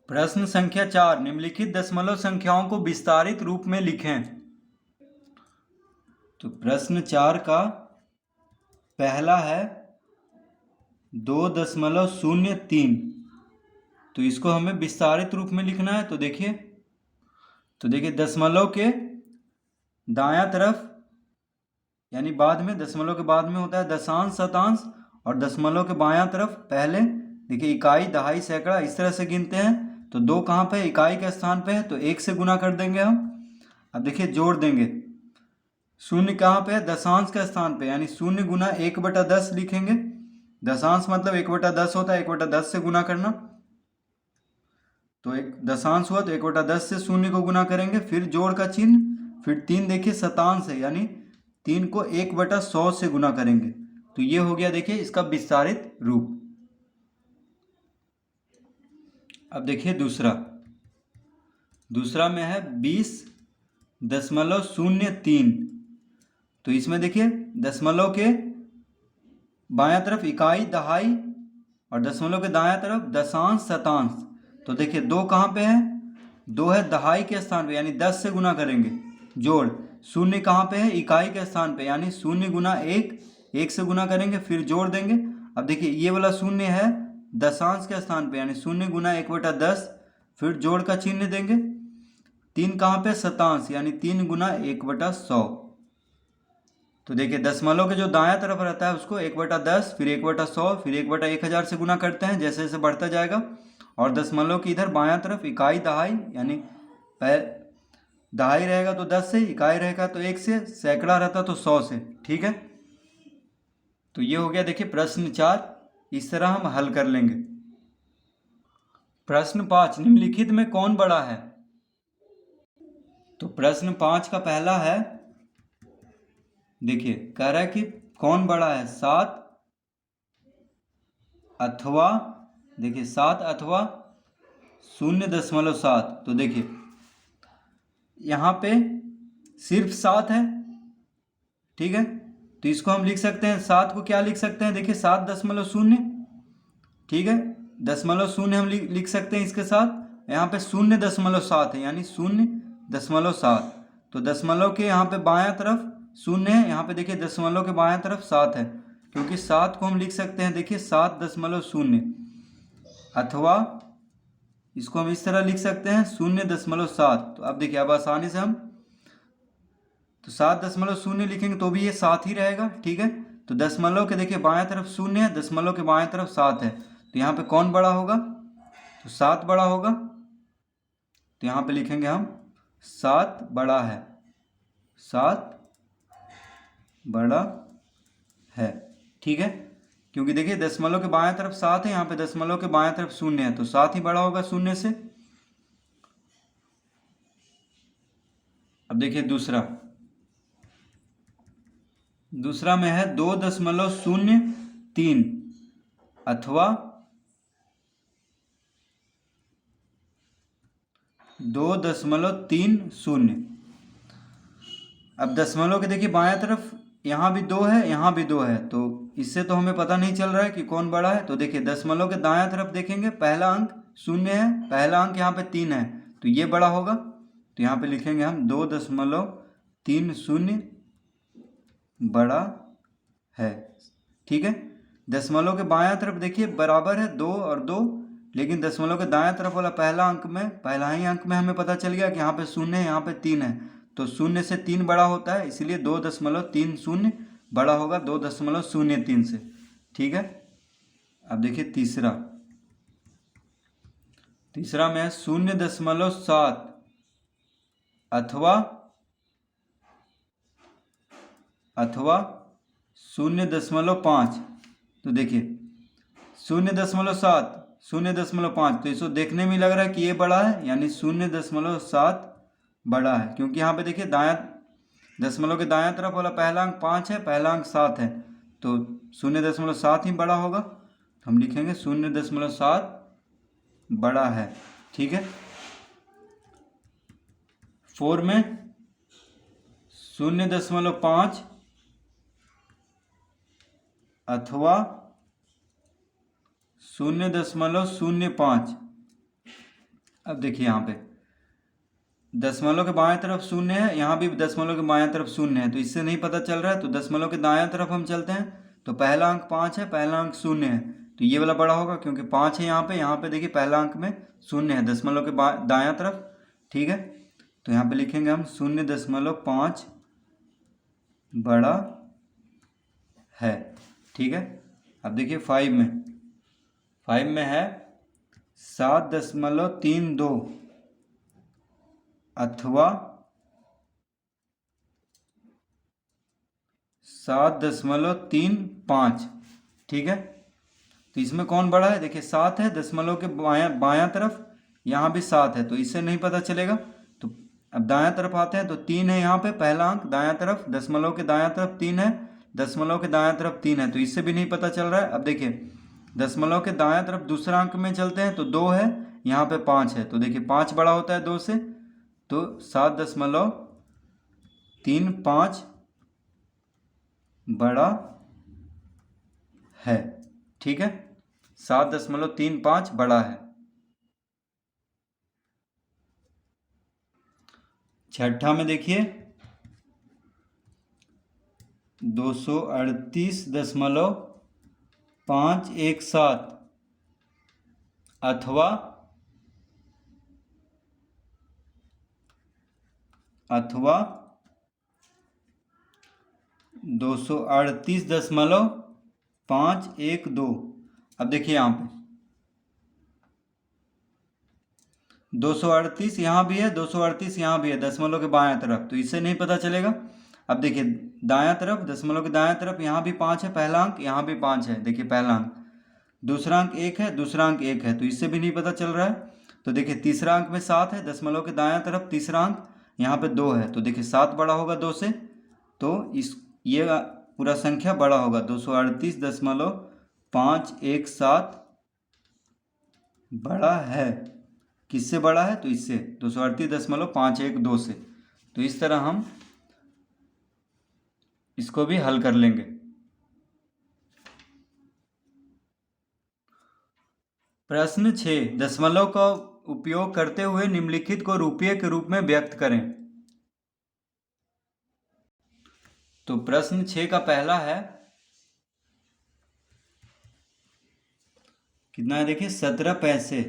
प्रश्न संख्या 4, निम्नलिखित दशमलव संख्याओं को विस्तारित रूप में लिखें। तो प्रश्न 4 का पहला है 2.03। तो इसको हमें विस्तारित रूप में लिखना है। तो देखिए दशमलव के दायां तरफ यानी बाद में, दशमलव के बाद में होता है दशांश, शतांश, और दशमलव के बायां तरफ पहले देखिए इकाई, दहाई, सैकड़ा, इस तरह से गिनते हैं। तो 2 कहाँ पे है? इकाई के स्थान पे है, तो 1 से गुना कर देंगे हम। अब देखिए जोड़ देंगे। शून्य कहाँ पे है? दशांश के स्थान पे, यानी 0 गुना 1/10 लिखेंगे। दशांश मतलब 1/10 होता है, 1/10 से गुना करना। तो एक दशांश हुआ तो 1/10 से 0 को गुना करेंगे, फिर जोड़ का चिन्ह, फिर 3 देखिए शतांश है, यानी 3 को 1/100 से गुना करेंगे। तो ये हो गया देखिए इसका विस्तारित रूप। अब देखिए दूसरा में है 20.03। तो इसमें देखिए दशमलव के बायां तरफ इकाई, दहाई, और दशमलव के दायां तरफ दशांश, शतांश। तो देखिए 2 कहाँ पे है? 2 है दहाई के स्थान पे, यानी 10 से गुना करेंगे। जोड़ 0 कहाँ पे है? इकाई के स्थान पे, यानी 0 गुना 1, 1 से गुना करेंगे, फिर जोड़ देंगे। अब देखिए ये वाला 0 है दशांश के स्थान पे, यानी 0 गुना 1/10, फिर जोड़ का चिन्ह देंगे। 3 कहाँ पे? शतांश, यानी 3 गुना 1/100। तो देखिए दशमलव के जो दायां तरफ रहता है उसको 1/10, फिर 1/100, फिर 1/1000 से गुना करते हैं जैसे जैसे बढ़ता जाएगा। और दशमलव की इधर बायां तरफ इकाई, दहाई, यानी दहाई रहेगा तो 10 से, इकाई रहेगा तो 1 से, सैकड़ा रहता तो 100 से। ठीक है, तो ये हो गया देखिए प्रश्न 4। इस तरह हम हल कर लेंगे। प्रश्न 5, निम्नलिखित में कौन बड़ा है? तो प्रश्न 5 का पहला है, देखिए कह रहा है कि कौन बड़ा है, 7 अथवा, देखिए 7 अथवा 0.7। तो देखिए यहाँ पे सिर्फ 7 है, ठीक है। तो इसको हम लिख सकते हैं, 7 को क्या लिख सकते हैं? देखिए 7.0, ठीक है। 0.0 हम लिख सकते हैं इसके साथ। यहाँ पे 0.7 है, यानी 0.7। तो दशमलव के यहाँ पे बायां तरफ 0 है, यहाँ पे देखिए दशमलव के बायां तरफ 7 है, क्योंकि 7 को हम लिख सकते हैं देखिए 7.0, अथवा इसको हम इस तरह लिख सकते हैं 0.7। तो अब देखिए अब आसानी से हम तो 7.0 लिखेंगे तो भी ये 7 ही रहेगा, ठीक है। तो दशमलव के देखिए बायां तरफ 0 है, दशमलव के बायां तरफ 7 है, तो यहाँ पे कौन बड़ा होगा? तो 7 बड़ा होगा। तो यहाँ पे लिखेंगे हम 7 बड़ा है, 7 बड़ा है, ठीक है। क्योंकि देखिए दशमलव के बायां तरफ 7 है, यहाँ पे दशमलव के बायां तरफ 0 है, तो 7 ही बड़ा होगा 0 से। अब देखिए दूसरा में है 2.03 अथवा 2.30। अब दशमलव के देखिए बायां तरफ यहाँ भी 2 है, यहाँ भी 2 है, तो इससे तो हमें पता नहीं चल रहा है कि कौन बड़ा है। तो देखिए दशमलव के दायां तरफ देखेंगे, पहला अंक 0 है, पहला अंक यहाँ पे 3 है, तो ये बड़ा होगा। तो यहाँ पे लिखेंगे हम 2.30 बड़ा है, ठीक है। दशमलव के बायां तरफ देखिए बराबर है 2 और 2, लेकिन दशमलव के दायां तरफ वाला पहला ही अंक में हमें पता चल गया कि यहाँ पे 0 है, यहाँ पे 3 है, तो 0 से 3 बड़ा होता है, इसलिए 2.30 बड़ा होगा 2.03 से, ठीक है। अब देखिए तीसरा में 0.7 अथवा 0.5। तो देखिए 0.7, 0.5, तो इसको देखने में लग रहा है कि ये बड़ा है, यानी 0.7 बड़ा है, क्योंकि यहाँ पे देखिए दशमलव के दायां तरफ वाला पहला अंक 5 है, पहला अंक 7 है, तो 0.7 ही बड़ा होगा। तो हम लिखेंगे 0.7 बड़ा है, ठीक है। 4 में 0.5 अथवा 0.05। अब देखिए यहाँ पे दशमलव के बाएं तरफ शून्य है, यहाँ भी दशमलव के बाएं तरफ शून्य है, तो इससे नहीं पता चल रहा है। तो दशमलव के दाएं तरफ हम चलते हैं, तो पहला अंक 5 है, पहला अंक शून्य है, तो ये वाला बड़ा होगा क्योंकि 5 है यहाँ पे देखिए पहला अंक में शून्य है दशमलव के दायां तरफ। ठीक है, तो यहाँ पे लिखेंगे हम 0.5 बड़ा है। ठीक है, अब देखिए 5 में है 7.32 अथवा 7.35। ठीक है, तो इसमें कौन बड़ा है? देखिए 7 है, दशमलव के बायां तरफ यहाँ भी 7 है, तो इससे नहीं पता चलेगा। तो अब दायां तरफ आते हैं, तो 3 है यहाँ पे पहला अंक दायां तरफ, दशमलव के दायां तरफ 3 है, दशमलव के दायां तरफ 3 है, तो इससे भी नहीं पता चल रहा है। अब देखिए दशमलव के दायां तरफ दूसरा अंक में चलते हैं, तो 2 है, यहाँ पे 5 है, तो देखिए 5 बड़ा होता है 2 से, तो 7.35 बड़ा है। ठीक है, 7.35 बड़ा है। छठा में देखिए 238.517 अथवा 238.512। अब देखिए यहाँ पे 238 यहाँ भी है, 238 यहाँ भी है दशमलव के बाएं तरफ, तो इससे नहीं पता चलेगा। अब देखिए दायां तरफ, दशमलव के दायां तरफ यहाँ भी 5 है पहला अंक, यहाँ भी 5 है, देखिए पहला अंक, दूसरा अंक 1 है, दूसरा अंक 1 है, तो इससे भी नहीं पता चल रहा है। तो देखिए तीसरा अंक में 7 है, दशमलव के दायां तरफ तीसरा अंक यहाँ पे 2 है, तो देखिए 7 बड़ा होगा 2 से, तो ये पूरा संख्या बड़ा होगा 238.517 बड़ा है। किससे बड़ा है? तो इससे 238.512 से। तो इस तरह हम इसको भी हल कर लेंगे। प्रश्न 6, दशमलव का उपयोग करते हुए निम्नलिखित को रुपये के रूप में व्यक्त करें। तो प्रश्न 6 का पहला है, कितना है देखिए 17 पैसे।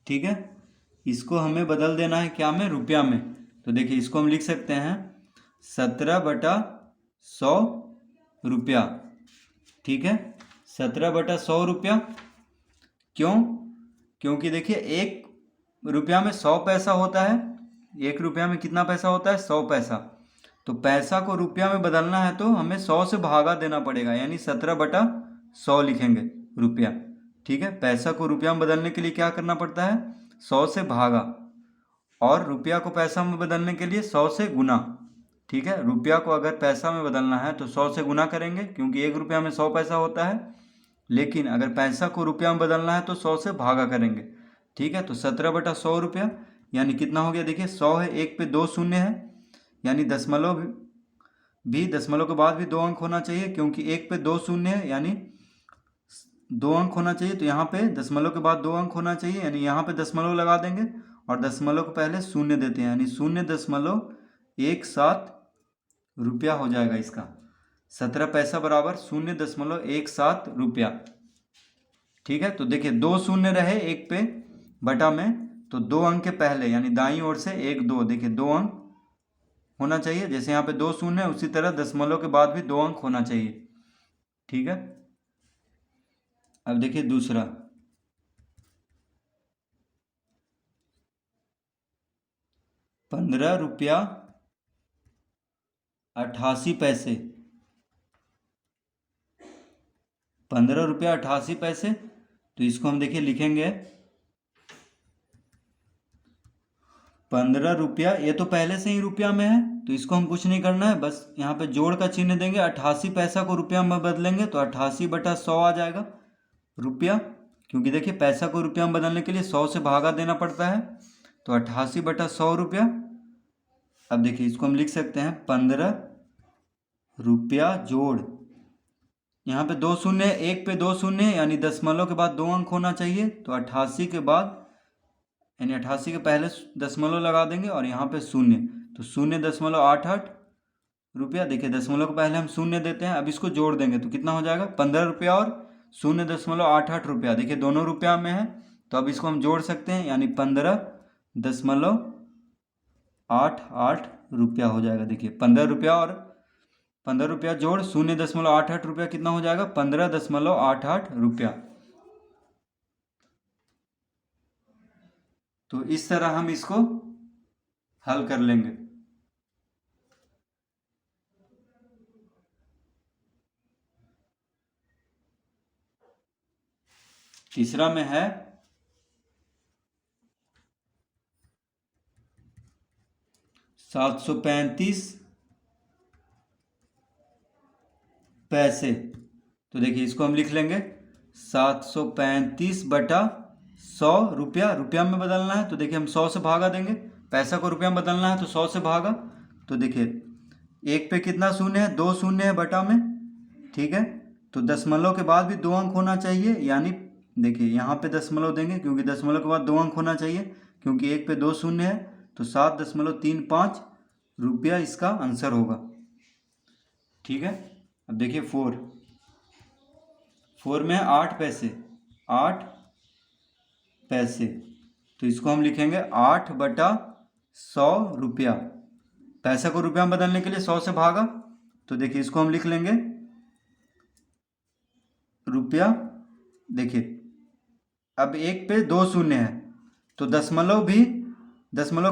ठीक है, इसको हमें बदल देना है क्या में? रुपया में। तो देखिए इसको हम लिख सकते हैं 17/100 रुपया। ठीक है, 17/100 रुपया। क्यों? क्योंकि देखिए 1 रुपया में 100 पैसा होता है, 1 रुपया में कितना पैसा होता है? 100 पैसा। तो पैसा को रुपया में बदलना है तो हमें 100 से भागा देना पड़ेगा, यानी 17/100 लिखेंगे रुपया। ठीक है, पैसा को रुपया में बदलने के लिए क्या करना पड़ता है? 100 से भागा, और रुपया को पैसा में बदलने के लिए 100 से गुना। ठीक है, रुपया को अगर पैसा में बदलना है तो 100 से गुना करेंगे, क्योंकि 1 रुपया में 100 पैसा होता है। लेकिन अगर पैसा को रुपया में बदलना है तो 100 से भागा करेंगे। ठीक है, तो 17/100 रुपया यानी कितना हो गया? देखिए 100 है, 1 पे 2 शून्य है, यानी दशमलव के बाद भी 2 अंक होना चाहिए, क्योंकि 1 पे 2 शून्य है, यानी 2 अंक होना चाहिए। तो यहाँ पे दशमलव के बाद 2 अंक होना चाहिए, यानी यहाँ पे दशमलव लगा देंगे और दशमलव को पहले शून्य देते हैं, यानी 0.17 रुपया हो जाएगा इसका। 17 पैसा बराबर 0.17 रुपया। ठीक है, तो देखिए 2 शून्य रहे 1 पे बटा में, तो 2 अंक के पहले यानी दाईं ओर से 1 2, देखिए 2 अंक होना चाहिए। जैसे यहाँ पे 2 शून्य है, उसी तरह दशमलव के बाद भी 2 अंक होना चाहिए। ठीक है, अब देखिए दूसरा, 15 रुपया 88 पैसे। 15 रुपया 88 पैसे, तो इसको हम देखिए लिखेंगे 15 रुपया, ये तो पहले से ही रुपया में है, तो इसको हम कुछ नहीं करना है, बस यहाँ पे जोड़ का चिन्ह देंगे। 88 पैसा को रुपया में बदलेंगे तो 88/100 आ जाएगा रुपया, क्योंकि देखिए पैसा को रुपया में बदलने के लिए 100 से भागा देना पड़ता है, तो 88/100 रुपया। अब देखिए इसको हम लिख सकते हैं 15 रुपया जोड़, यहाँ पे 2 शून्य है, 1 पे 2 शून्य है, यानी दशमलव के बाद 2 अंक होना चाहिए, तो 88 के बाद यानी 88 के पहले दशमलव लगा देंगे और यहाँ पे शून्य, तो 0.88 रुपया। देखिए दशमलव के पहले हम शून्य देते हैं। अब इसको जोड़ देंगे तो कितना हो जाएगा, 15 रुपया और 0.88 रुपया। देखिए दोनों रुपया में है, तो अब इसको हम जोड़ सकते हैं, यानी 15.88 रुपया हो जाएगा। देखिए 15 रुपया और 15 रुपया जोड़ 0.88 रुपया कितना हो जाएगा, 15.88 रुपया। तो इस तरह हम इसको हल कर लेंगे। तीसरा में है 735 पैसे। तो देखिए इसको हम लिख लेंगे 735 बटा 100 रुपया। रुपया में बदलना है तो देखिए हम 100 से भागा देंगे। पैसा को रुपया में बदलना है तो 100 से भागा। तो देखिए एक पे कितना शून्य है, 2 शून्य है बटा में, ठीक है। तो दशमलव के बाद भी 2 अंक होना चाहिए, यानी देखिए यहाँ पे दशमलव देंगे क्योंकि दशमलव के बाद 2 अंक होना चाहिए, क्योंकि एक पे 2 शून्य है। तो 7.35 रुपया इसका आंसर होगा, ठीक है। अब देखिए 4 में 8 पैसे, 8 पैसे। तो इसको हम लिखेंगे 8 बटा 100 रुपया। पैसा को रुपया में बदलने के लिए 100 से भागा, तो देखिए इसको हम लिख लेंगे रुपया। देखिए अब एक पे 2 शून्य है, तो दशमलव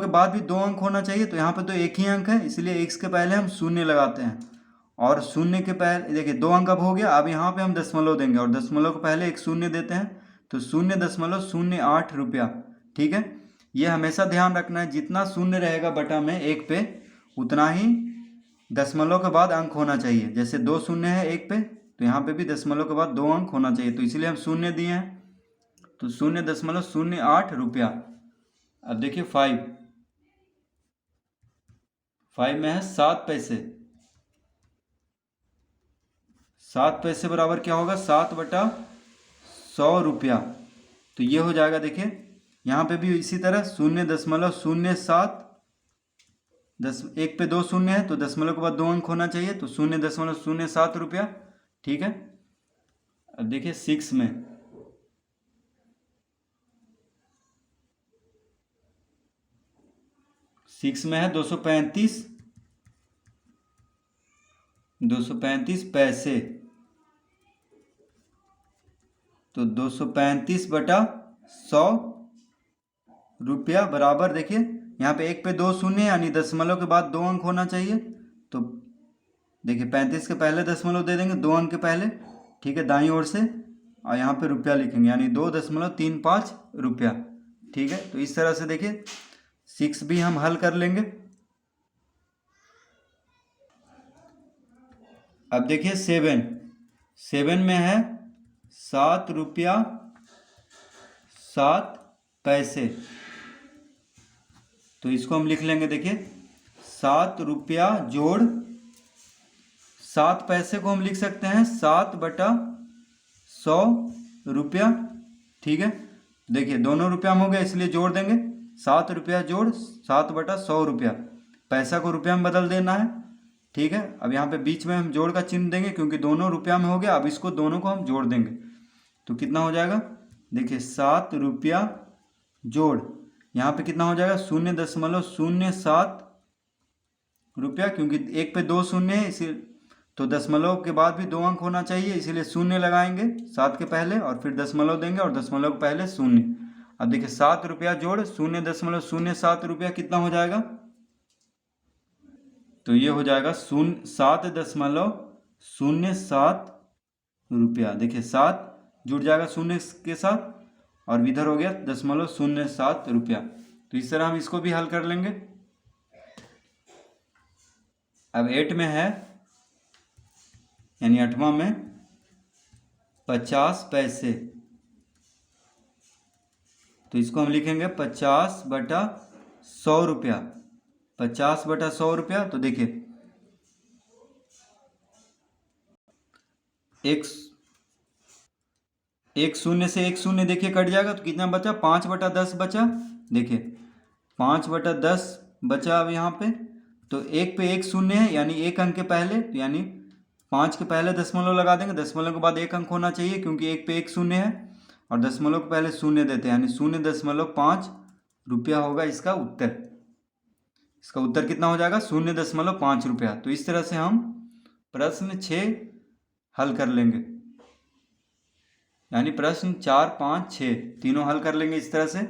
के बाद भी 2 अंक होना चाहिए। तो यहाँ पे तो एक ही अंक है, इसलिए x के पहले हम शून्य लगाते हैं, और शून्य के पहले देखिए 2 अंक अब हो गया। अब यहाँ पे हम दशमलव देंगे और दशमलव के पहले एक शून्य देते हैं, तो 0.08 रुपया, ठीक है। ये हमेशा ध्यान रखना है, जितना शून्य रहेगा बटा में एक पे, उतना ही दशमलव के बाद अंक होना चाहिए। जैसे 2 शून्य है एक पे, तो यहाँ पे भी दशमलव के बाद 2 अंक होना चाहिए, तो इसलिए हम शून्य दिए हैं। तो 0.08 रुपया। अब देखिए 5 में है 7 पैसे। 7 पैसे बराबर क्या होगा, 7 बटा 100 रुपया। तो ये हो जाएगा। देखिए यहाँ पे भी इसी तरह 0.07, एक पे 2 शून्य है तो दशमलव के बाद 2 अंक होना चाहिए, तो 0.07 रुपया, ठीक है। अब देखिए 6 में है 235 पैसे। तो 235 बटा 100 रुपया बराबर, देखिए यहाँ पे एक पे 2 शून्य यानी दशमलव के बाद 2 अंक होना चाहिए। तो देखिए 35 के पहले दशमलव दे देंगे, 2 अंक के पहले, ठीक है, दाईं ओर से, और यहाँ पे रुपया लिखेंगे, यानी 2.35 रुपया, ठीक है। तो इस तरह से देखिए 6 भी हम हल कर लेंगे। अब देखिए 7 में है 7 रुपया 7 पैसे। तो इसको हम लिख लेंगे। देखिए 7 रुपया जोड़ 7 पैसे को हम लिख सकते हैं 7 बटा 100 रुपया, ठीक है। देखिए दोनों रुपया में हो गया, इसलिए जोड़ देंगे 7 रुपया जोड़ 7 बटा 100 रुपया। पैसा को रुपया में बदल देना है, ठीक है। अब यहाँ पे बीच में हम जोड़ का चिन्ह देंगे क्योंकि दोनों रुपया में हो गया। अब इसको दोनों को हम जोड़ देंगे तो कितना हो जाएगा, देखिए 7 रुपया जोड़ यहाँ पे कितना हो जाएगा, 0.07 रुपया, क्योंकि एक पे 2 शून्य है, इसी तो दशमलव के बाद भी 2 अंक होना चाहिए, इसीलिए शून्य लगाएंगे 7 के पहले और फिर दशमलव देंगे और दशमलव के पहले शून्य। अब देखिए 7 रुपया जोड़ 0.07 रुपया कितना हो जाएगा, तो ये हो जाएगा 7.07 रुपया। देखिए 7 जुड़ जाएगा शून्य के साथ और इधर हो गया 0.07 रुपया। तो इस तरह हम इसको भी हल कर लेंगे। अब 8 में है, यानी 8वां में 50 पैसे। तो इसको हम लिखेंगे 50 बटा 100 रुपया। 50 बटा 100 रुपया। तो देखिए एक शून्य से एक शून्य देखिए कट जाएगा, तो कितना बचा, 5/10 बचा। देखिए 5/10 बचा अब यहाँ पे, तो एक पे एक शून्य है यानी एक अंक के पहले, यानी 5 के पहले दशमलव लगा देंगे, दशमलव के बाद एक अंक होना चाहिए क्योंकि एक पे एक शून्य है, और दशमलव के पहले शून्य देते हैं यानी 0.5 रुपया होगा इसका उत्तर। इसका उत्तर कितना हो जाएगा, 0.5 रुपया। तो इस तरह से हम प्रश्न 6 हल कर लेंगे, यानी प्रश्न 4, 5, 6 तीनों हल कर लेंगे इस तरह से।